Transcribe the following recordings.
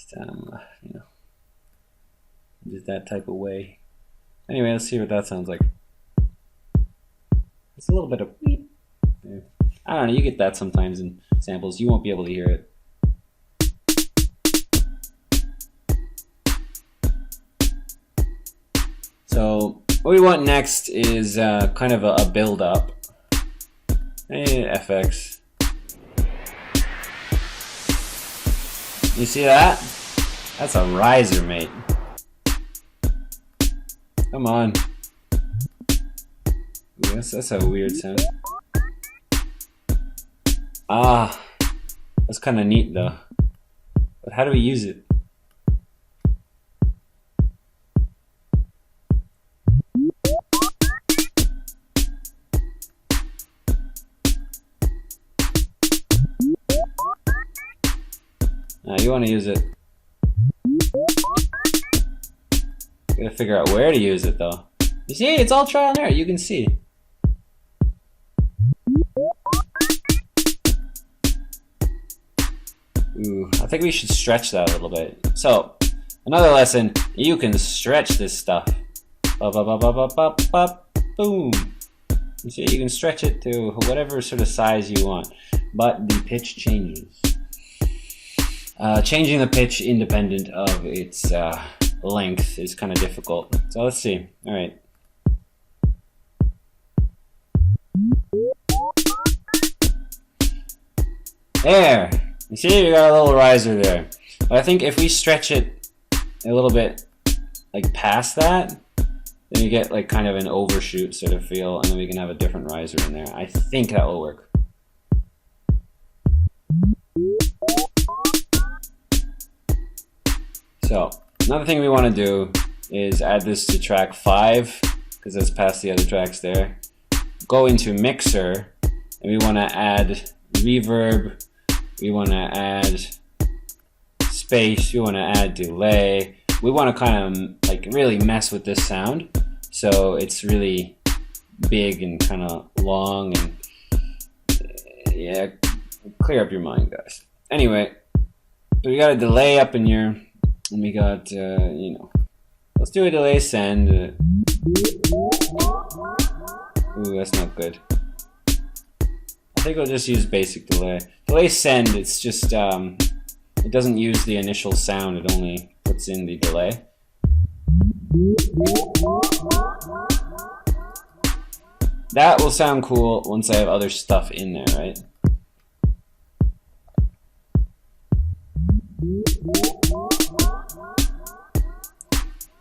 Just, you know, just that type of way. Anyway, let's see what that sounds like. It's a little bit of beep. I don't know, you get that sometimes in samples. You won't be able to hear it. So what we want next is kind of a build up. Hey, FX. You see that? That's a riser, mate. Come on. Ooh, that's a weird sound. Ah, that's kind of neat though. But how do we use it? You want to use it. Gotta figure out where to use it though. You see, it's all trial and error. You can see. Ooh, I think we should stretch that a little bit. So, another lesson, you can stretch this stuff. Bop, bop, bop, bop, bop, bop, boom. You see, you can stretch it to whatever sort of size you want, but the pitch changes. Changing the pitch independent of its length is kind of difficult. So let's see. All right. There. You see, we got a little riser there. But I think if we stretch it a little bit, like past that, then you get like kind of an overshoot sort of feel, and then we can have a different riser in there. I think that will work. So another thing we want to do is add this to track 5, because that's past the other tracks there. Go into mixer, and we want to add reverb, we want to add space, we want to add delay. We want to kind of like really mess with this sound, so it's really big and kind of long, and yeah, clear up your mind, guys. Anyway, so we got a delay up in here. And we got, you know, let's do a delay send. Ooh, that's not good. I think we'll just use basic delay. Delay send, it's just, it doesn't use the initial sound, it only puts in the delay. That will sound cool once I have other stuff in there, right?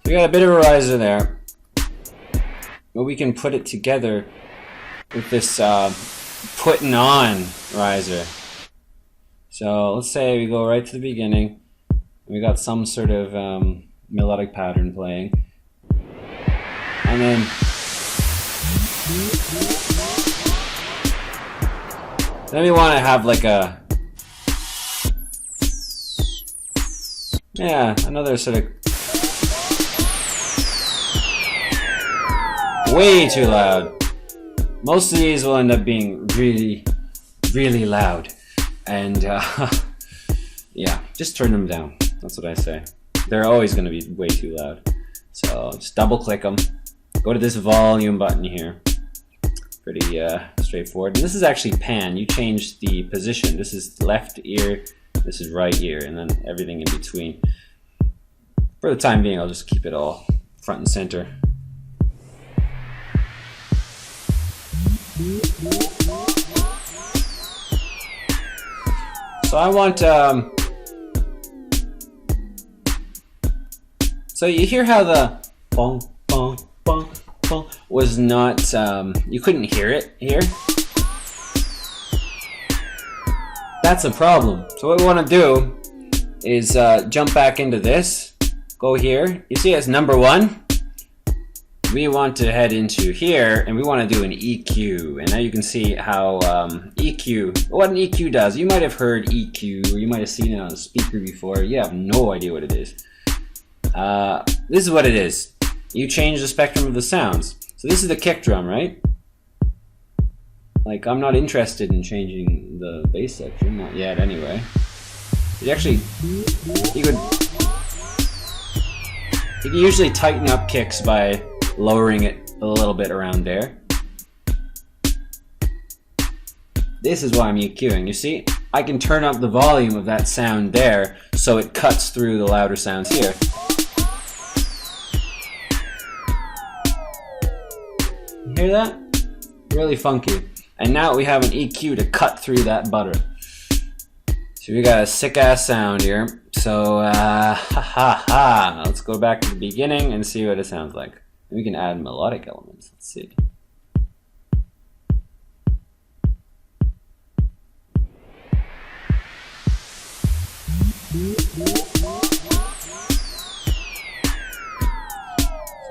We got a bit of a riser there, but we can put it together with this putting on riser. So let's say we go right to the beginning, and we got some sort of melodic pattern playing, and then we want to have like a, yeah, another sort of way too loud. Most of these will end up being really, really loud. And yeah, just turn them down. That's what I say. They're always going to be way too loud. So just double click them. Go to this volume button here. Pretty straightforward. And this is actually pan. You change the position. This is left ear. This is right ear. And then everything in between. For the time being, I'll just keep it all front and center. So I want, so you hear how the bong, bong, bong, bong was not, you couldn't hear it here? That's a problem. So what we want to do is jump back into this, go here, you see it's number 1. We want to head into here, and we want to do an EQ. And now you can see how EQ, what an EQ does. You might have heard EQ, or you might have seen it on a speaker before. You have no idea what it is. This is what it is. You change the spectrum of the sounds. So this is the kick drum, right? Like, I'm not interested in changing the bass section, not yet anyway. You could usually tighten up kicks by lowering it a little bit around there. This is why I'm EQing. You see, I can turn up the volume of that sound there so it cuts through the louder sounds here. You hear that? Really funky. And now we have an EQ to cut through that butter. So we got a sick ass sound here. So let's go back to the beginning and see what it sounds like. We can add melodic elements. Let's see.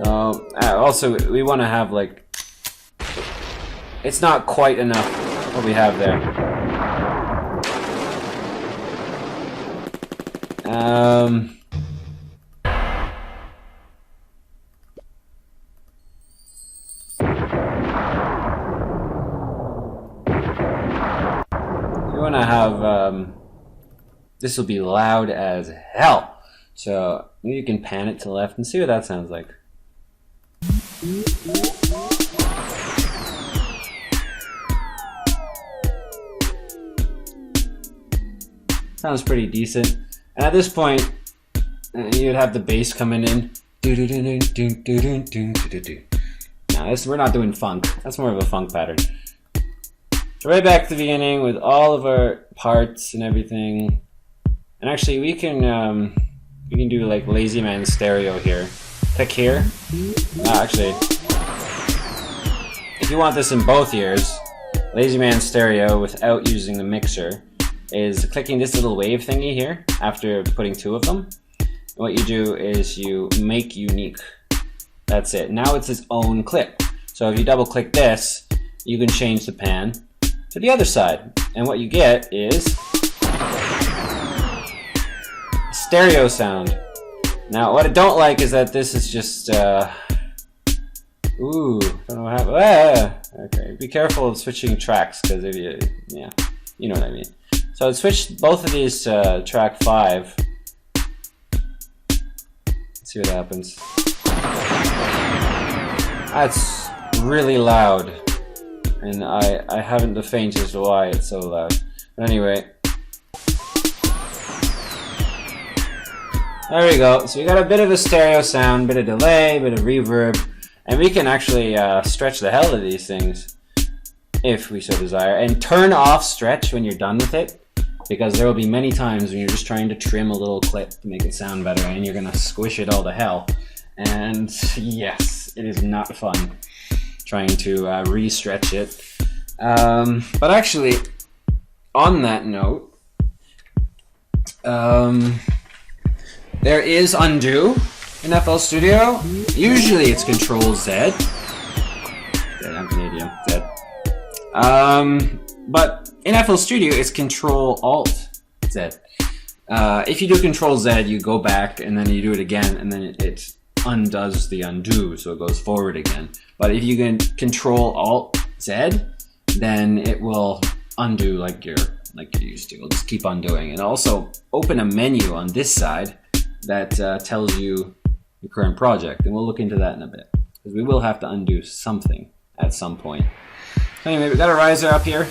So also we want to have like, it's not quite enough what we have there. You want to have this will be loud as hell. So maybe you can pan it to the left and see what that sounds like. Sounds pretty decent. And at this point, you'd have the bass coming in. Now we're not doing funk. That's more of a funk pattern. So right back to the beginning with all of our parts and everything. And actually, we can do like Lazy Man stereo here. Click here. Actually, if you want this in both ears, Lazy Man stereo without using the mixer is clicking this little wave thingy here after putting two of them. And what you do is you make unique. That's it. Now it's its own clip. So if you double click this, you can change the pan to the other side. And what you get is a stereo sound. Now what I don't like is that this is just ooh, don't know what happened. Okay, be careful of switching tracks, because if you, yeah, you know what I mean. So I switched both of these to track 5. Let's see what happens. That's really loud, and I haven't the faintest why it's so loud. But anyway, there we go. So we got a bit of a stereo sound, bit of delay, bit of reverb, and we can actually stretch the hell out of these things if we so desire. And turn off stretch when you're done with it, because there will be many times when you're just trying to trim a little clip to make it sound better, and you're gonna squish it all to hell. And yes, it is not fun trying to re-stretch it. But actually, on that note, there is undo in FL Studio. Usually it's Control Z. I'm Canadian, Z. But in FL Studio, it's Control Alt Z. If you do Control Z, you go back and then you do it again, and then it undoes the undo, so it goes forward again. But if you can Control Alt Z, then it will undo like you're used to. It'll just keep undoing. And also open a menu on this side that tells you your current project, and we'll look into that in a bit, because we will have to undo something at some point. Anyway, we got a riser up here.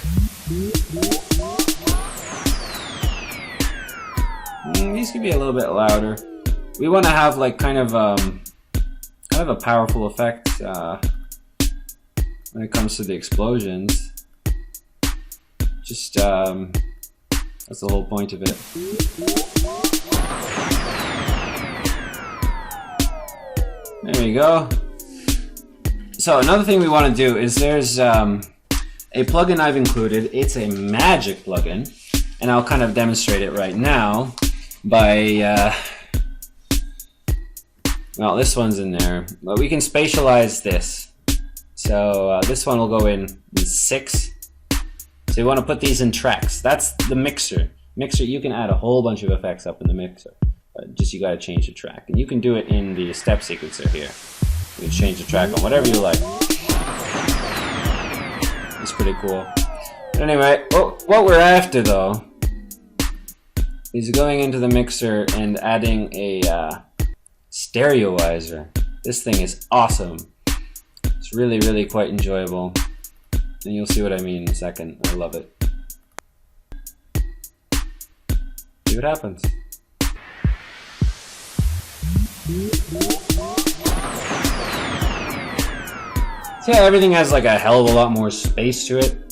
These could be a little bit louder. We want to have like kind of a powerful effect when it comes to the explosions. Just that's the whole point of it. There we go. So another thing we want to do is there's a plugin I've included. It's a magic plugin, and I'll kind of demonstrate it right now by well, this one's in there, but we can spatialize this. So this one will go in 6. So you want to put these in tracks. That's the mixer. Mixer, you can add a whole bunch of effects up in the mixer. Just you got to change the track, and you can do it in the step sequencer here. You can change the track on whatever you like. It's pretty cool. But anyway, what we're after though is going into the mixer and adding a stereoizer. This thing is awesome. It's really, really quite enjoyable. And you'll see what I mean in a second. I love it. See what happens. So yeah, everything has like a hell of a lot more space to it.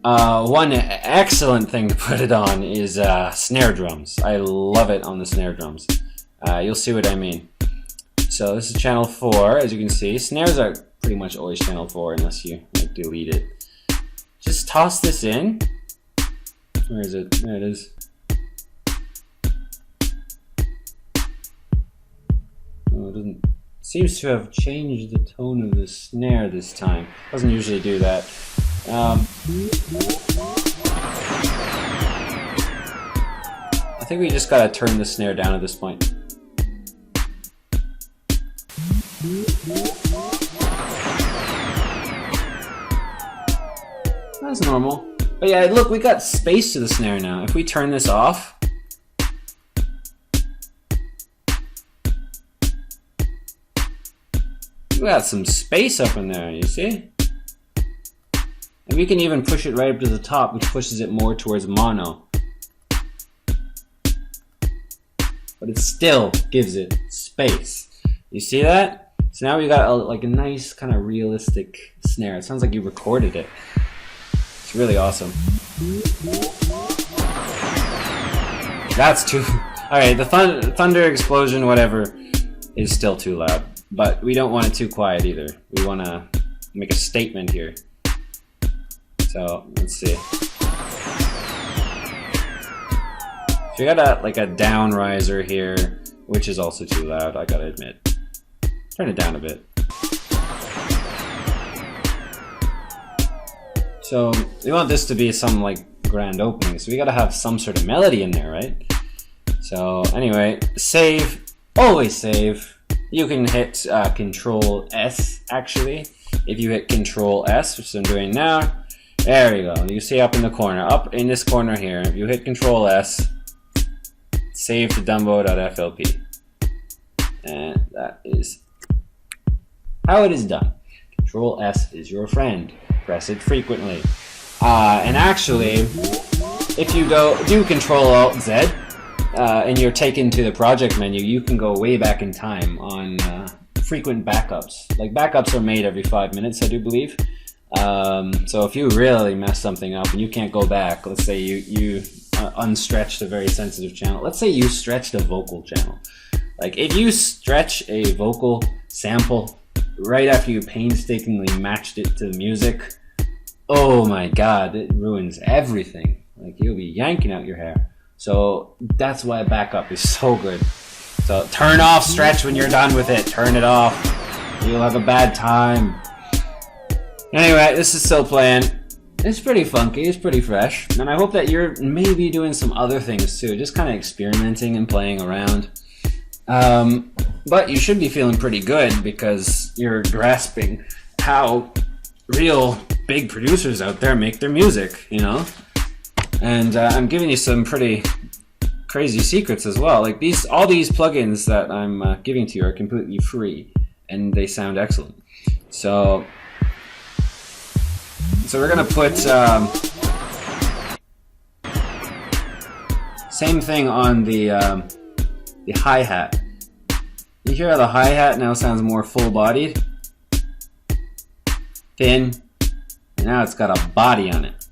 One excellent thing to put it on is snare drums. I love it on the snare drums. You'll see what I mean. So this is channel 4, as you can see. Snares are pretty much always channel 4 unless you like, delete it. Just toss this in. Where is it? There it is. Oh, it doesn't. Seems to have changed the tone of the snare this time. Doesn't usually do that. I think we just gotta turn the snare down at this point. That's normal. But yeah, look, we got space to the snare now. If we turn this off, we got some space up in there, you see? And we can even push it right up to the top, which pushes it more towards mono. But it still gives it space. You see that? So now we got like a nice kind of realistic snare. It sounds like you recorded it. It's really awesome. That's too... Alright, the thunder explosion, whatever, is still too loud. But we don't want it too quiet either. We want to make a statement here. So, let's see. So we got like a down riser here, which is also too loud, I gotta admit. Turn it down a bit. So we want this to be some like grand opening, so we gotta have some sort of melody in there, right? So anyway, save, always save. You can hit Control S actually. If you hit Control S, which I'm doing now, there you go. You see up in the corner, up in this corner here, if you hit Control S, save to dumbo.flp. And that is how it is done. Control S is your friend. Press it frequently. And actually, if you do Control Alt Z, and you're taken to the project menu, you can go way back in time on frequent backups. Like backups are made every 5 minutes, I do believe. So if you really mess something up and you can't go back, let's say you unstretched a very sensitive channel. Let's say you stretched a vocal channel. Like if you stretch a vocal sample right after you painstakingly matched it to the music, oh my god, it ruins everything. Like you'll be yanking out your hair. So that's why backup is so good. So turn off stretch when you're done with it. Turn it off. You'll have a bad time. Anyway, this is still playing. It's pretty funky, it's pretty fresh. And I hope that you're maybe doing some other things too. Just kind of experimenting and playing around. But you should be feeling pretty good because you're grasping how real big producers out there make their music, you know? And I'm giving you some pretty crazy secrets as well. Like all these plugins that I'm giving to you are completely free, and they sound excellent. So we're gonna put same thing on the hi-hat. You hear how the hi-hat now sounds more full-bodied, thin, and now it's got a body on it.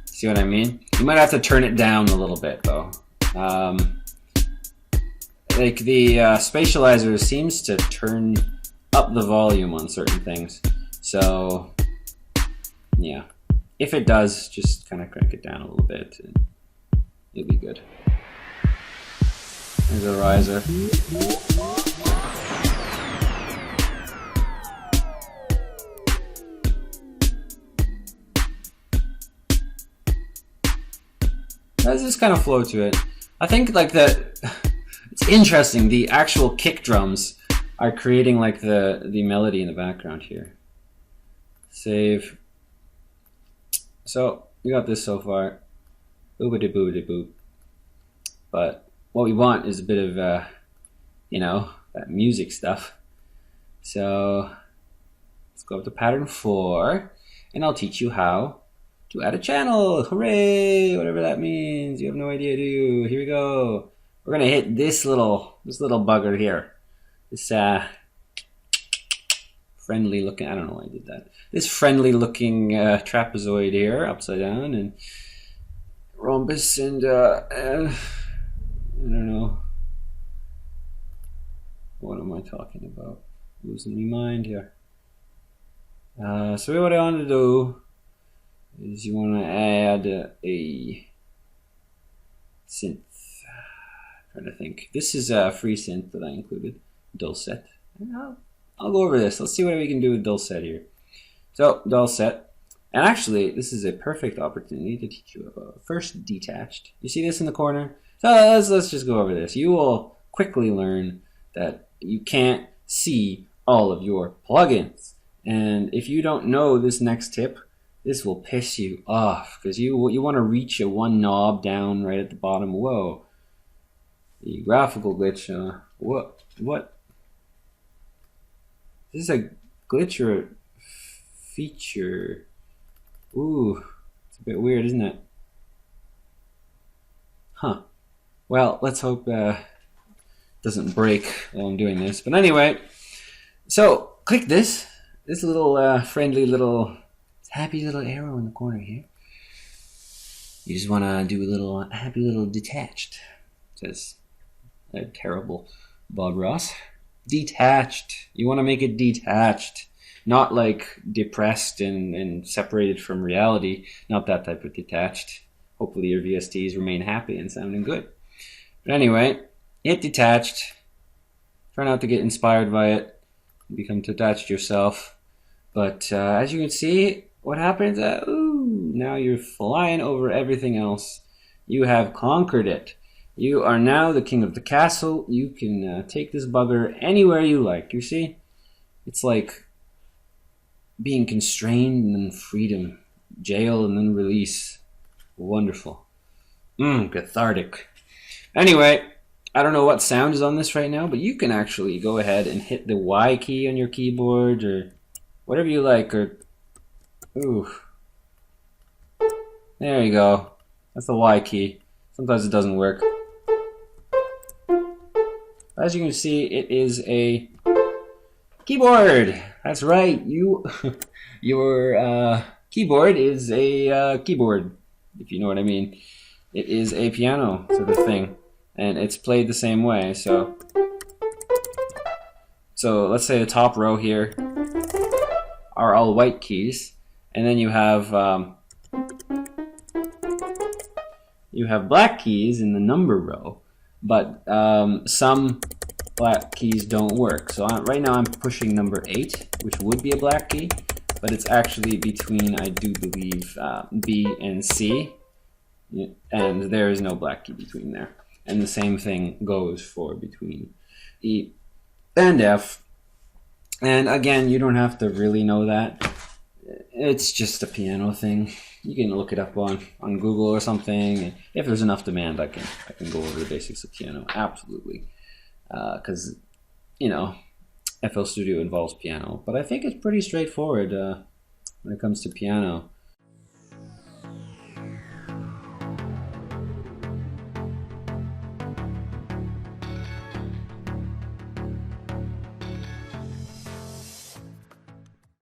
See what I mean? You might have to turn it down a little bit though. Like the spatializer seems to turn up the volume on certain things. So yeah, if it does, just kind of crank it down a little bit and you'll be good. There's a riser. There's this kind of flow to it. I think like it's interesting. The actual kick drums are creating like the melody in the background here. Save. So we got this so far. Boobity boobity boop. but what we want is a bit of, you know, that music stuff. So let's go up to pattern 4, and I'll teach you how to add a channel. Hooray! Whatever that means. You have no idea, do you? Here we go. We're gonna hit this little bugger here. This friendly looking, I don't know why I did that. This friendly looking trapezoid here, upside down, and rhombus, and I don't know. What am I talking about? Losing my mind here. So what I want to do is you want to add a synth. I'm trying to think. This is a free synth that I included, dulcet. I'll go over this. Let's see what we can do with dulcet here. So dulcet, and actually this is a perfect opportunity to teach you about first detached. You see this in the corner? So let's just go over this. You will quickly learn that you can't see all of your plugins. And if you don't know this next tip, this will piss you off because you want to reach a one knob down right at the bottom. Whoa. The graphical glitch. What? Is this a glitch or a feature? Ooh, it's a bit weird, isn't it? Huh. Well, let's hope it doesn't break while I'm doing this. But anyway, so click this little friendly little happy little arrow in the corner here. You just want to do a little happy little detached. It says a terrible Bob Ross. Detached. You want to make it detached, not like depressed and separated from reality. Not that type of detached. Hopefully your VSTs remain happy and sounding good. But anyway, hit detached. Try not to get inspired by it. Become detached yourself. But as you can see, what happens? Ooh, now you're flying over everything else. You have conquered it. You are now the king of the castle. You can take this bugger anywhere you like. You see? It's like being constrained and then freedom. Jail and then release. Wonderful. Cathartic. Anyway, I don't know what sound is on this right now, but you can actually go ahead and hit the Y key on your keyboard or whatever you like. Or ooh. There you go. That's the Y key. Sometimes it doesn't work. As you can see, it is a keyboard. That's right. Your keyboard is a keyboard, if you know what I mean. It is a piano sort of thing, and it's played the same way. So let's say the top row here are all white keys, and then you have black keys in the number row. But some black keys don't work. So right now I'm pushing number 8, which would be a black key, but it's actually between, I do believe, B and C, and there is no black key between there. And the same thing goes for between E and F. And again, you don't have to really know that. It's just a piano thing. You can look it up on Google or something. And if there's enough demand, I can go over the basics of piano. Absolutely, because you know, FL Studio involves piano, but I think it's pretty straightforward when it comes to piano.